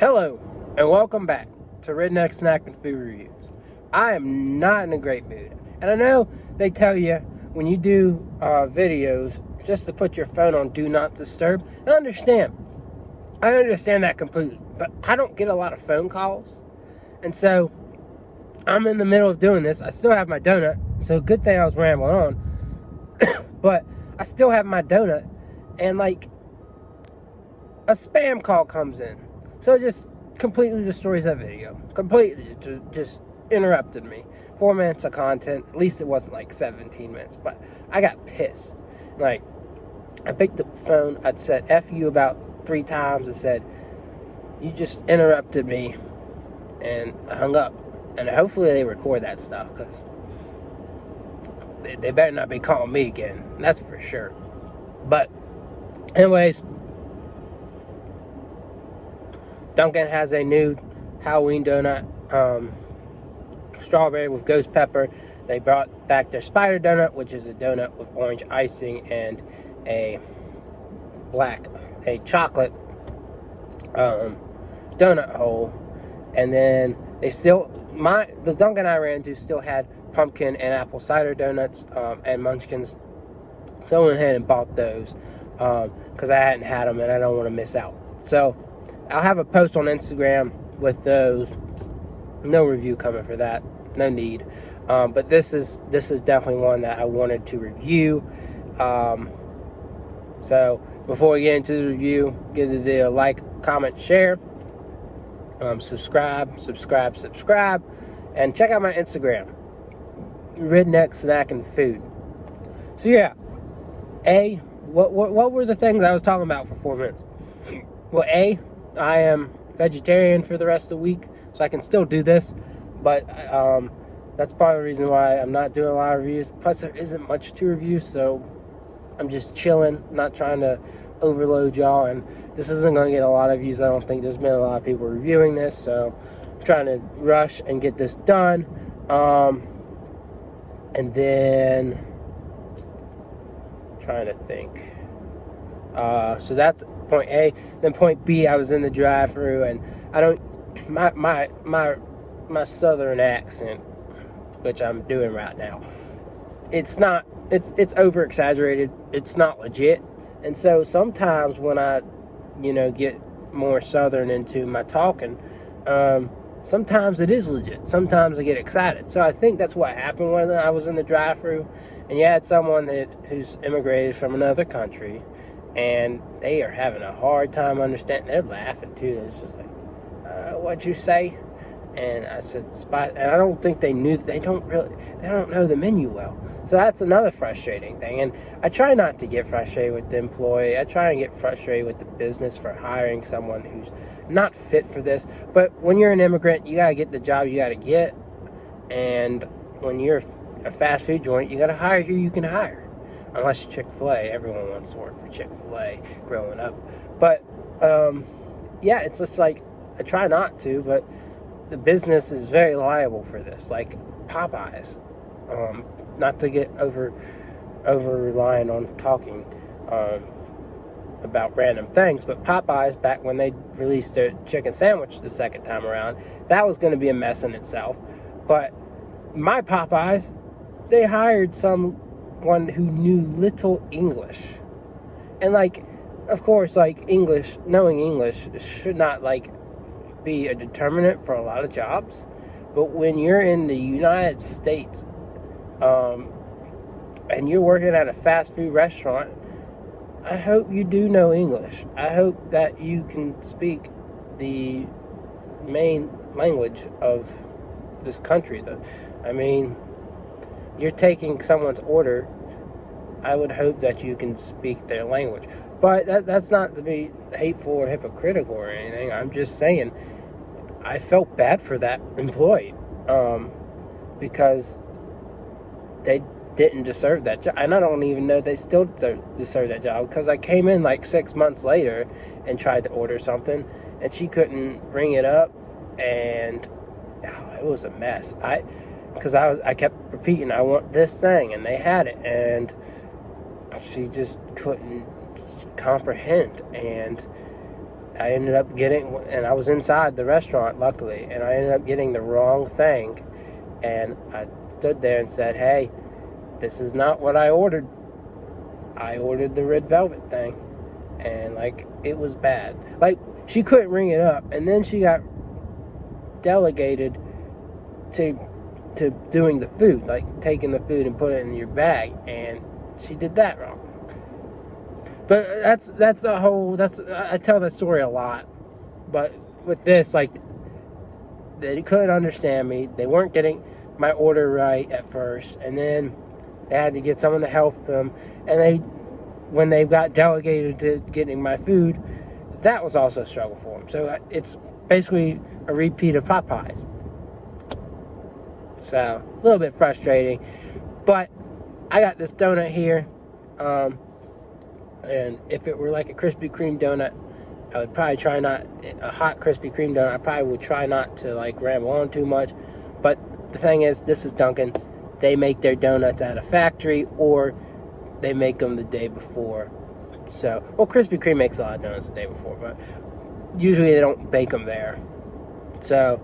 Hello, and welcome back to Redneck Snack and Food Reviews. I am not in a great mood, and I know they tell you when you do videos just to put your phone on Do Not Disturb. I understand that completely, but I don't get a lot of phone calls, and so I'm in the middle of doing this. I still have my donut, so good thing I was rambling on, but I still have my donut, and like a spam call comes in. So it just completely destroys that video. Completely just interrupted me. 4 minutes of content. At least it wasn't like 17 minutes. But I got pissed. Like, I picked up the phone. I said F you about 3 times. I said, you just interrupted me. And I hung up. And hopefully they record that stuff. Because they better not be calling me again. That's for sure. But, anyways, Dunkin has a new Halloween donut, strawberry with ghost pepper. They brought back their spider donut, which is a donut with orange icing and a chocolate donut hole. And then the Dunkin I ran to still had pumpkin and apple cider donuts and munchkins. So I went ahead and bought those because I hadn't had them and I don't want to miss out. So I'll have a post on Instagram with those. No review coming for that. No need. But this is definitely one that I wanted to review. So before we get into the review, give the video a like, comment, share. Subscribe, and check out my Instagram, Redneck Snack and Food. So yeah, what were the things I was talking about for 4 minutes? Well, I am vegetarian for the rest of the week, so I can still do this, but that's part of the reason why I'm not doing a lot of reviews. Plus, there isn't much to review, so I'm just chilling, not trying to overload y'all, and this isn't going to get a lot of views. I don't think there's been a lot of people reviewing this, so I'm trying to rush and get this done. And then trying to think. So that's point A. Then point B, I was in the drive-thru, and I don't my southern accent, which I'm doing right now, it's over exaggerated. It's not legit. And so sometimes when I get more southern into my talking, sometimes it is legit. Sometimes I get excited. So I think that's what happened when I was in the drive-thru, and you had someone who's immigrated from another country, and they are having a hard time understanding. They're laughing too. It's just like, what'd you say? And I said spot, and I don't think they knew. They don't know the menu well. So that's another frustrating thing. And I try not to get frustrated with the employee. I try and get frustrated with the business for hiring someone who's not fit for this. But when you're an immigrant, you gotta get the job you gotta get. And when you're a fast food joint, you gotta hire who you can hire. Unless you're Chick-fil-A. Everyone wants to work for Chick-fil-A growing up. But, yeah, it's just like, I try not to, but the business is very liable for this. Like Popeyes. Not to get over reliant on talking about random things, but Popeyes, back when they released their chicken sandwich the second time around, that was going to be a mess in itself. But my Popeyes, they hired someone who knew little English. And like, of course, like knowing English should not like be a determinant for a lot of jobs. But when you're in the United States, and you're working at a fast food restaurant, I hope you do know English. I hope that you can speak the main language of this country. I mean, you're taking someone's order. I would hope that you can speak their language. But that's not to be hateful or hypocritical or anything. I'm just saying, I felt bad for that employee because they didn't deserve that job. And I don't even know they still deserve that job, because I came in like 6 months later and tried to order something, and she couldn't ring it up, and it was a mess. I kept repeating, I want this thing, and they had it, and she just couldn't comprehend, and I ended up getting, and I was inside the restaurant, luckily, and I ended up getting the wrong thing. And I stood there and said, hey, this is not what I ordered. I ordered the red velvet thing. And, like, it was bad. Like, she couldn't ring it up. And then she got delegated to doing the food. Like, taking the food and putting it in your bag. And she did that wrong. But that's a whole, I tell that story a lot. But with this, like, they couldn't understand me. They weren't getting my order right at first. And then they had to get someone to help them. And when they got delegated to getting my food, that was also a struggle for them. So it's basically a repeat of Popeyes. So, a little bit frustrating. But I got this donut here. And if it were like a Krispy Kreme donut, I would probably try not, a hot Krispy Kreme donut, I probably would try not to like ramble on too much. But the thing is, this is Dunkin'. They make their donuts at a factory, or they make them the day before. So, well, Krispy Kreme makes a lot of donuts the day before, but usually they don't bake them there. So,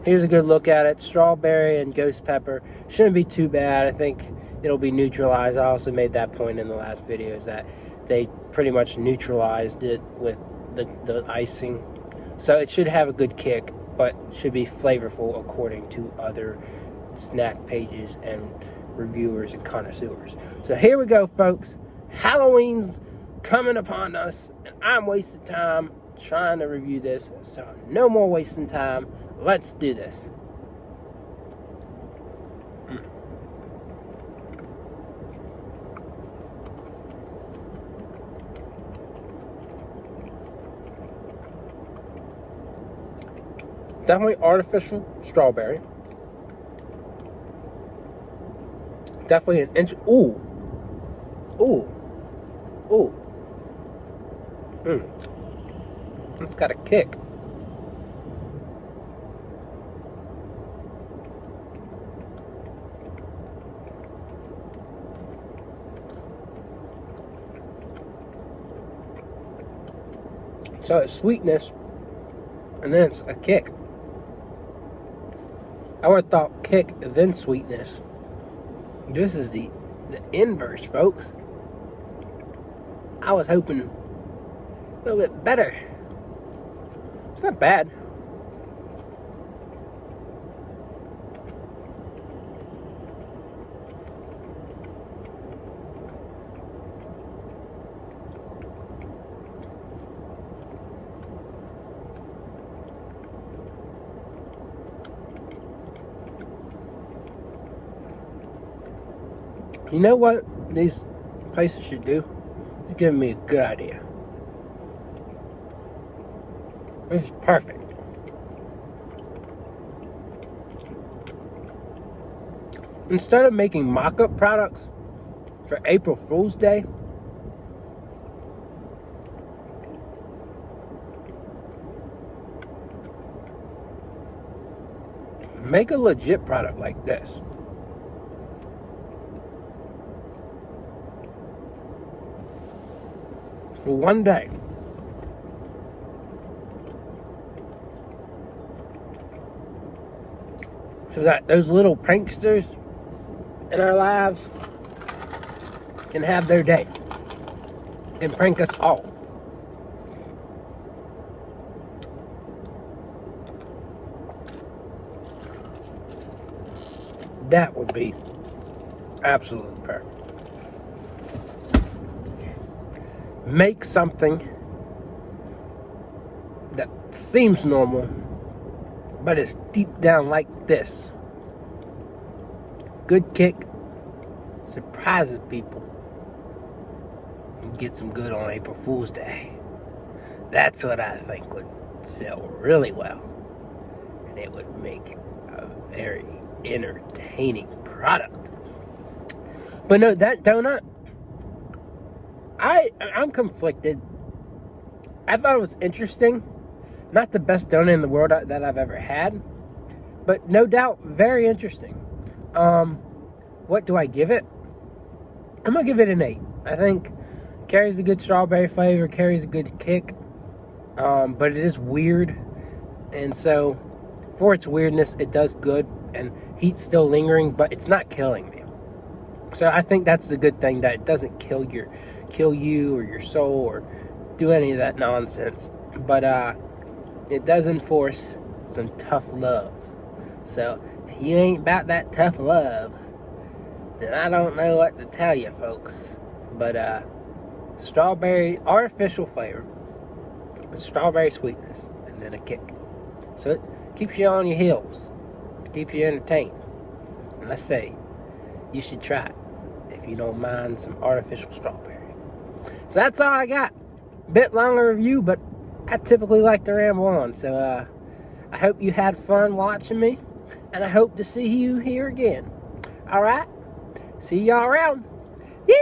here's a good look at it. Strawberry and ghost pepper. Shouldn't be too bad. I think it'll be neutralized. I also made that point in the last video, is that they pretty much neutralized it with the icing. So it should have a good kick, but should be flavorful according to other snack pages and reviewers and connoisseurs. So here we go, folks. Halloween's coming upon us, and I'm wasting time trying to review this. So no more wasting time. Let's do this. Definitely artificial strawberry. Definitely an inch. Ooh. It's got a kick. So it's sweetness, and then it's a kick. I would have thought kick, then sweetness. This is the inverse, folks. I was hoping a little bit better. It's not bad. You know what these places should do? They're giving me a good idea. This is perfect. Instead of making mock-up products for April Fool's Day, make a legit product like this. For one day. So that those little pranksters in our lives can have their day and prank us all. That would be absolutely perfect. Make something that seems normal, but it's deep down like this. Good kick, surprises people, and get some good on April Fool's Day. That's what I think would sell really well, and it would make a very entertaining product. But no, that donut, I'm conflicted. I thought it was interesting. Not the best donut in the world that I've ever had, but no doubt very interesting. What do I give it? I'm gonna give it an 8. I think carries a good strawberry flavor, carries a good kick, but it is weird, and so for its weirdness, it does good, and heat's still lingering, but it's not killing me. So I think that's a good thing, that it doesn't kill you or your soul or do any of that nonsense. But it does enforce some tough love. So if you ain't about that tough love, then I don't know what to tell you, folks. But strawberry, artificial flavor, but strawberry sweetness, and then a kick. So it keeps you on your heels, keeps you entertained. And I say, you should try it if you don't mind some artificial strawberry. So that's all I got. Bit longer review, but I typically like to ramble on. So I hope you had fun watching me, and I hope to see you here again. All right, see y'all around. Yay!